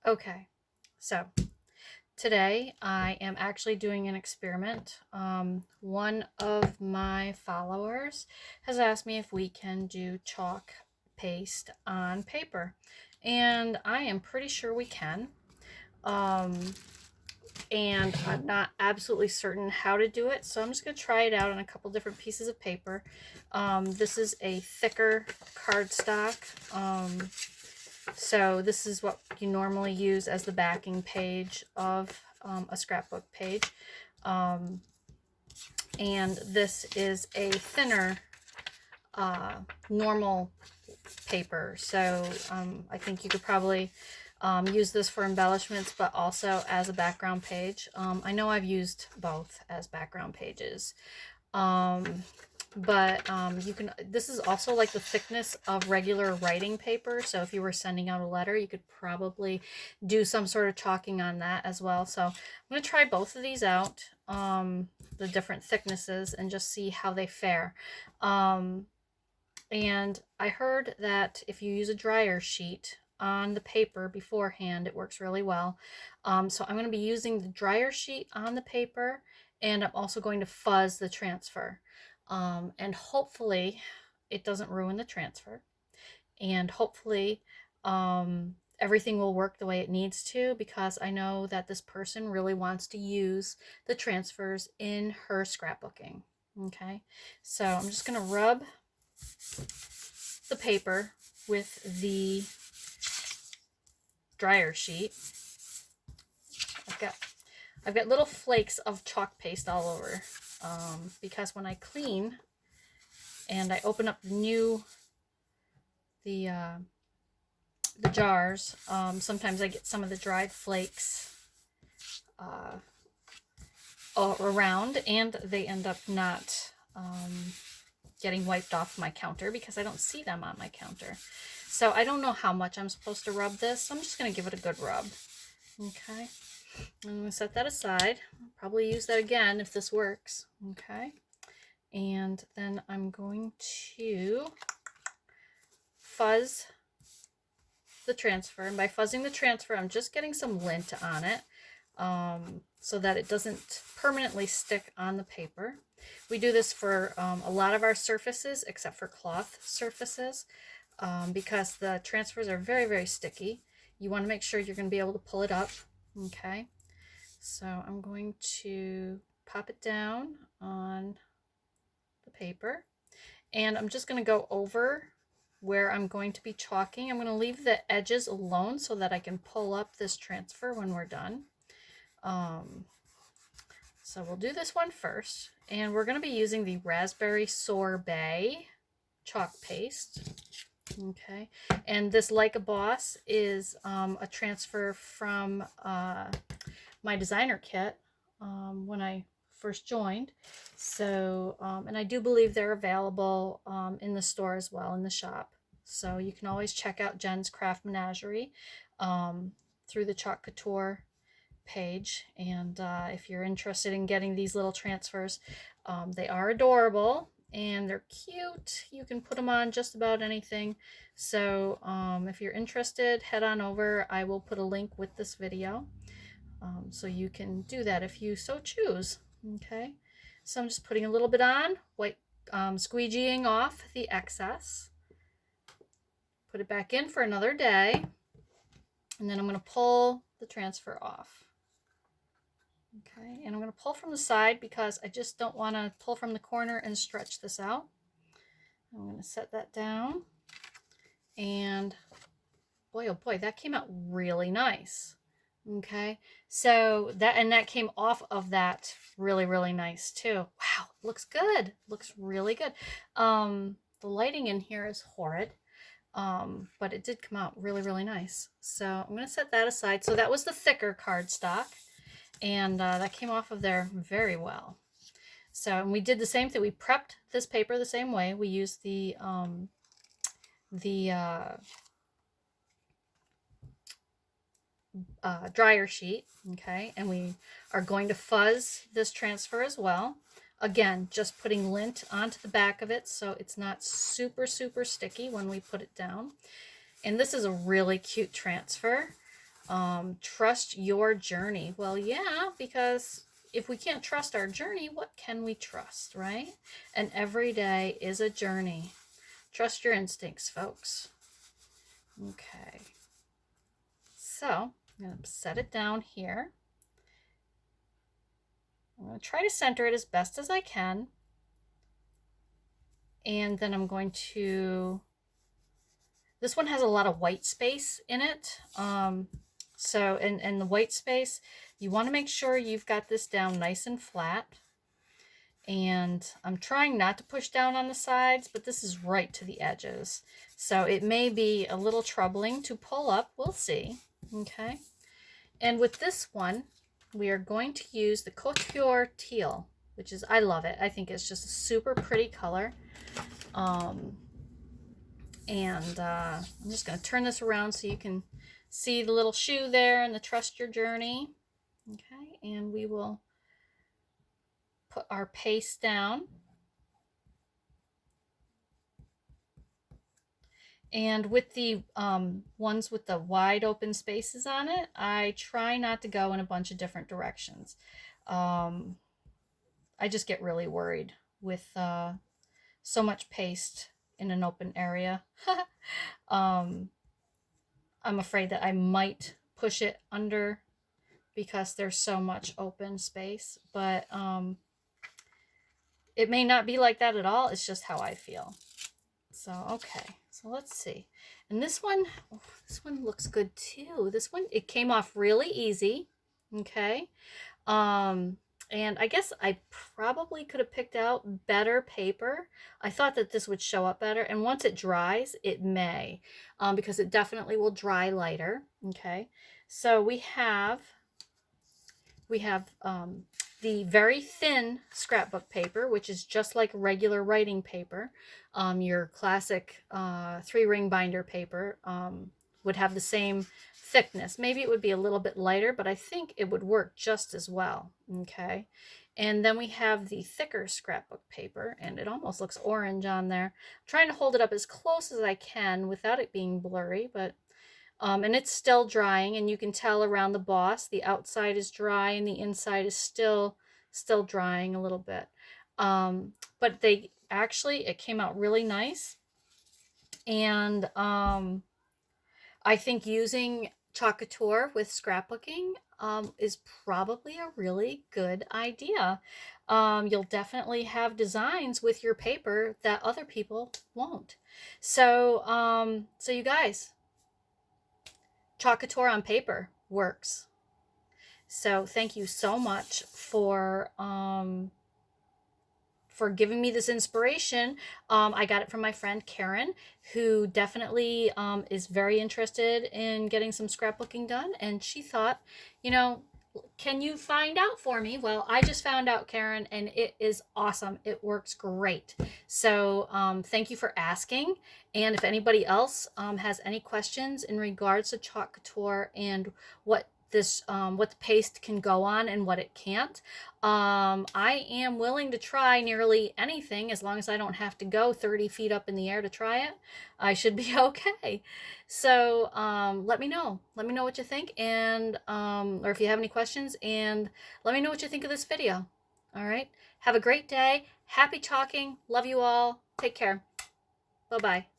Okay, so today I am actually doing an experiment. One of my followers has asked me if we can do chalk paste on paper, and I am pretty sure we can. Um, and I'm not absolutely certain how to do it, so I'm just going to try it out on a couple different pieces of paper. This is a thicker cardstock. So this is what you normally use as the backing page of a scrapbook page. Um, and this is a thinner normal paper. So I think you could probably use this for embellishments, but also as a background page. I know I've used both as background pages. But you can, this is also like the thickness of regular writing paper, so if you were sending out a letter you could probably do some sort of chalking on that as well. So I'm going to try both of these out, the different thicknesses, and just see how they fare. And I heard that if you use a dryer sheet on the paper beforehand, it works really well. So I'm going to be using the dryer sheet on the paper, and I'm also going to fuzz the transfer. And hopefully it doesn't ruin the transfer. And hopefully everything will work the way it needs to, because I know that this person really wants to use the transfers in her scrapbooking. Okay, so I'm just going to rub the paper with the dryer sheet. I've got little flakes of chalk paste all over, because when I clean and I open up the jars, sometimes I get some of the dried flakes all around, and they end up not getting wiped off my counter because I don't see them on my counter. So I don't know how much I'm supposed to rub this, so I'm just going to give it a good rub. Okay, I'm going to set that aside. I'll probably use that again if this works. Okay, and then I'm going to fuzz the transfer, and by fuzzing the transfer I'm just getting some lint on it, so that it doesn't permanently stick on the paper. We do this for a lot of our surfaces except for cloth surfaces, because the transfers are very, very sticky. You want to make sure you're going to be able to pull it up. Okay, so I'm going to pop it down on the paper, and I'm just going to go over where I'm going to be chalking. I'm going to leave the edges alone so that I can pull up this transfer when we're done. So we'll do this one first, and we're going to be using the Raspberry Sorbet chalk paste. Okay, and this Like a Boss is a transfer from my designer kit when I first joined. So, and I do believe they're available in the store as well, in the shop. So you can always check out Jen's Craft Menagerie through the Chalk Couture page. And if you're interested in getting these little transfers, they are adorable and they're cute. You can put them on just about anything. So if you're interested, head on over. I will put a link with this video, so you can do that if you so choose. Okay, so I'm just putting a little bit on, squeegeeing off the excess, put it back in for another day, and then I'm going to pull the transfer off. Okay, and I'm going to pull from the side because I just don't want to pull from the corner and stretch this out. I'm going to set that down, and boy, oh boy, that came out really nice. Okay, so that came off of that really, really nice too. Wow, looks good. Looks really good. The lighting in here is horrid, but it did come out really, really nice. So I'm going to set that aside. So that was the thicker cardstock, and that came off of there very well. So, and we did the same thing. We prepped this paper the same way. We used the dryer sheet, okay, and we are going to fuzz this transfer as well. Again, just putting lint onto the back of it so it's not super, super sticky when we put it down. And this is a really cute transfer. Trust your journey. Well, yeah, because if we can't trust our journey, what can we trust, right? And every day is a journey. Trust your instincts, folks. Okay. So I'm going to set it down here. I'm going to try to center it as best as I can. And then I'm going to, this one has a lot of white space in it. So in the white space, you want to make sure you've got this down nice and flat. And I'm trying not to push down on the sides, but this is right to the edges. So it may be a little troubling to pull up. We'll see. Okay. And with this one, we are going to use the Couture Teal, which is, I love it. I think it's just a super pretty color. I'm just going to turn this around so you can see the little shoe there and the Trust Your Journey. Okay. And we will put our paste down. And with the ones with the wide open spaces on it, I try not to go in a bunch of different directions. I just get really worried with so much paste in an open area. I'm afraid that I might push it under because there's so much open space, but it may not be like that at all. It's just how I feel. So, okay, so let's see. And this one looks good too. This one, it came off really easy. Okay. And I guess I probably could have picked out better paper. I thought that this would show up better. And once it dries, it may, because it definitely will dry lighter. Okay. So we have the very thin scrapbook paper, which is just like regular writing paper. Your classic 3-ring binder paper would have the same thickness. Maybe it would be a little bit lighter, but I think it would work just as well. Okay. And then we have the thicker scrapbook paper, and it almost looks orange on there. I'm trying to hold it up as close as I can without it being blurry, but and it's still drying, and you can tell around the boss, the outside is dry and the inside is still drying a little bit. But it came out really nice. And I think using Chalk Couture with scrapbooking is probably a really good idea. You'll definitely have designs with your paper that other people won't. So, so you guys, Chalk Couture on paper works. So thank you so much for giving me this inspiration. I got it from my friend Karen, who definitely is very interested in getting some scrapbooking done. And she thought, you know, can you find out for me? Well, I just found out, Karen, and it is awesome. It works great. So thank you for asking. And if anybody else has any questions in regards to Chalk Couture and what the paste can go on and what it can't, I am willing to try nearly anything as long as I don't have to go 30 feet up in the air to try it. I should be okay. So let me know what you think, and or if you have any questions, and let me know what you think of this video. All right, have a great day. Happy chalking. Love you all. Take care. Bye-bye.